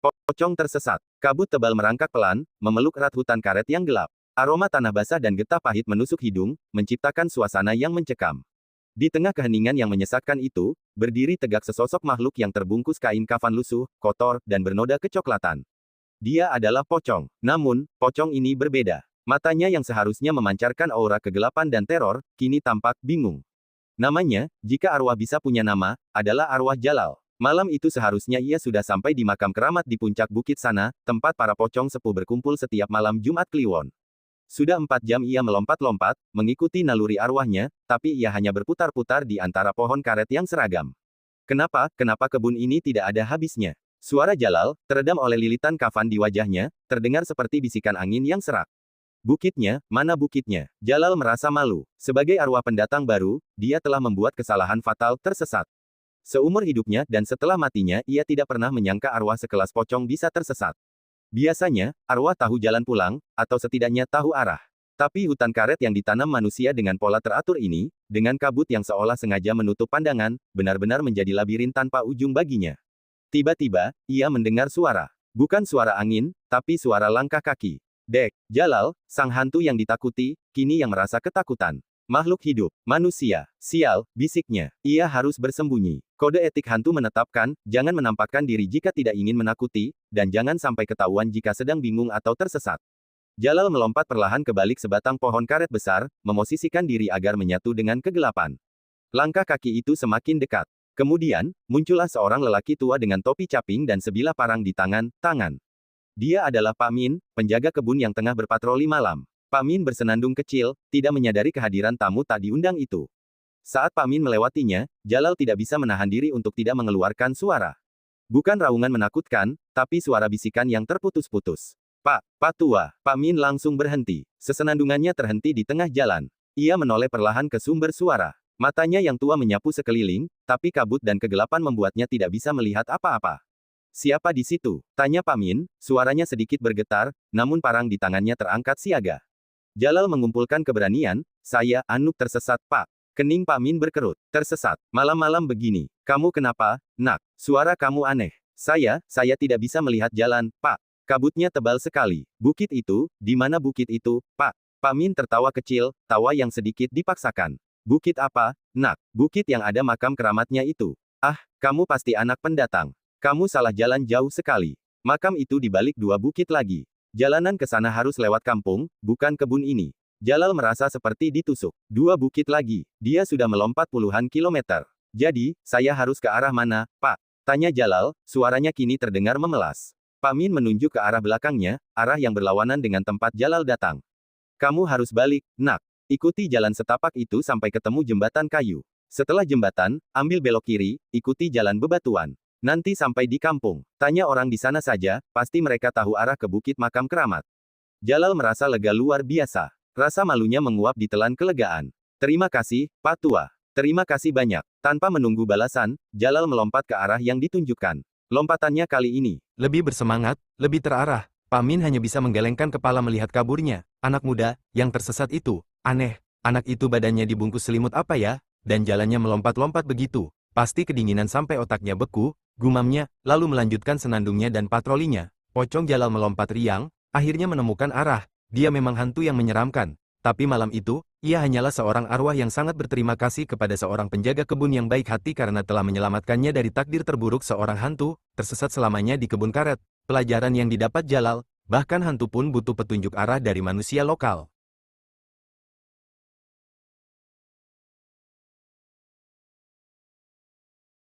Pocong tersesat. Kabut tebal merangkak pelan, memeluk erat hutan karet yang gelap. Aroma tanah basah dan getah pahit menusuk hidung, menciptakan suasana yang mencekam. Di tengah keheningan yang menyesatkan itu, berdiri tegak sesosok makhluk yang terbungkus kain kafan lusuh, kotor, dan bernoda kecoklatan. Dia adalah pocong. Namun, pocong ini berbeda. Matanya yang seharusnya memancarkan aura kegelapan dan teror, kini tampak bingung. Namanya, jika arwah bisa punya nama, adalah arwah Jalal. Malam itu seharusnya ia sudah sampai di makam keramat di puncak bukit sana, tempat para pocong sepuh berkumpul setiap malam Jumat Kliwon. Sudah 4 jam ia melompat-lompat, mengikuti naluri arwahnya, tapi ia hanya berputar-putar di antara pohon karet yang seragam. Kenapa kebun ini tidak ada habisnya? Suara Jalal, teredam oleh lilitan kafan di wajahnya, terdengar seperti bisikan angin yang serak. Bukitnya, mana bukitnya? Jalal merasa malu. Sebagai arwah pendatang baru, dia telah membuat kesalahan fatal, tersesat. Seumur hidupnya dan setelah matinya, ia tidak pernah menyangka arwah sekelas pocong bisa tersesat. Biasanya, arwah tahu jalan pulang, atau setidaknya tahu arah. Tapi hutan karet yang ditanam manusia dengan pola teratur ini, dengan kabut yang seolah sengaja menutup pandangan, benar-benar menjadi labirin tanpa ujung baginya. Tiba-tiba, ia mendengar suara. Bukan suara angin, tapi suara langkah kaki. Dek, Jalal, sang hantu yang ditakuti, kini yang merasa ketakutan. Makhluk hidup, manusia, sial, bisiknya. Ia harus bersembunyi. Kode etik hantu menetapkan, jangan menampakkan diri jika tidak ingin menakuti, dan jangan sampai ketahuan jika sedang bingung atau tersesat. Jalal melompat perlahan ke balik sebatang pohon karet besar, memosisikan diri agar menyatu dengan kegelapan. Langkah kaki itu semakin dekat. Kemudian, muncullah seorang lelaki tua dengan topi caping dan sebilah parang di tangan. Dia adalah Pak Min, penjaga kebun yang tengah berpatroli malam. Pak Min bersenandung kecil, tidak menyadari kehadiran tamu tak diundang itu. Saat Pak Min melewatinya, Jalal tidak bisa menahan diri untuk tidak mengeluarkan suara. Bukan raungan menakutkan, tapi suara bisikan yang terputus-putus. Pak tua. Pak Min langsung berhenti. Sesenandungannya terhenti di tengah jalan. Ia menoleh perlahan ke sumber suara. Matanya yang tua menyapu sekeliling, tapi kabut dan kegelapan membuatnya tidak bisa melihat apa-apa. Siapa di situ? Tanya Pak Min, suaranya sedikit bergetar, namun parang di tangannya terangkat siaga. Jalal mengumpulkan keberanian, saya, Anuk tersesat, Pak. Kening Pak Min berkerut. Tersesat. Malam-malam begini. Kamu kenapa, Nak? Suara kamu aneh. Saya tidak bisa melihat jalan, Pak. Kabutnya tebal sekali. Bukit itu, di mana bukit itu, Pak? Pak Min tertawa kecil, tawa yang sedikit dipaksakan. Bukit apa, Nak? Bukit yang ada makam keramatnya itu. Ah, kamu pasti anak pendatang. Kamu salah jalan jauh sekali. Makam itu di balik 2 bukit lagi. Jalanan ke sana harus lewat kampung, bukan kebun ini. Jalal merasa seperti ditusuk. 2 bukit lagi. Dia sudah melompat puluhan kilometer. Jadi, saya harus ke arah mana, Pak? Tanya Jalal, suaranya kini terdengar memelas. Pak Min menunjuk ke arah belakangnya, arah yang berlawanan dengan tempat Jalal datang. Kamu harus balik, Nak. Ikuti jalan setapak itu sampai ketemu jembatan kayu. Setelah jembatan, ambil belok kiri, ikuti jalan bebatuan. Nanti sampai di kampung. Tanya orang di sana saja, pasti mereka tahu arah ke bukit makam keramat. Jalal merasa lega luar biasa. Rasa malunya menguap di telan kelegaan. Terima kasih, Pak Tua. Terima kasih banyak. Tanpa menunggu balasan, Jalal melompat ke arah yang ditunjukkan. Lompatannya kali ini lebih bersemangat, lebih terarah. Pak Min hanya bisa menggelengkan kepala melihat kaburnya. Anak muda, yang tersesat itu. Aneh. Anak itu badannya dibungkus selimut apa ya? Dan jalannya melompat-lompat begitu. Pasti kedinginan sampai otaknya beku. Gumamnya, lalu melanjutkan senandungnya dan patrolinya. Pocong Jalal melompat riang, akhirnya menemukan arah. Dia memang hantu yang menyeramkan. Tapi malam itu, ia hanyalah seorang arwah yang sangat berterima kasih kepada seorang penjaga kebun yang baik hati karena telah menyelamatkannya dari takdir terburuk seorang hantu, tersesat selamanya di kebun karet. Pelajaran yang didapat Jalal, bahkan hantu pun butuh petunjuk arah dari manusia lokal.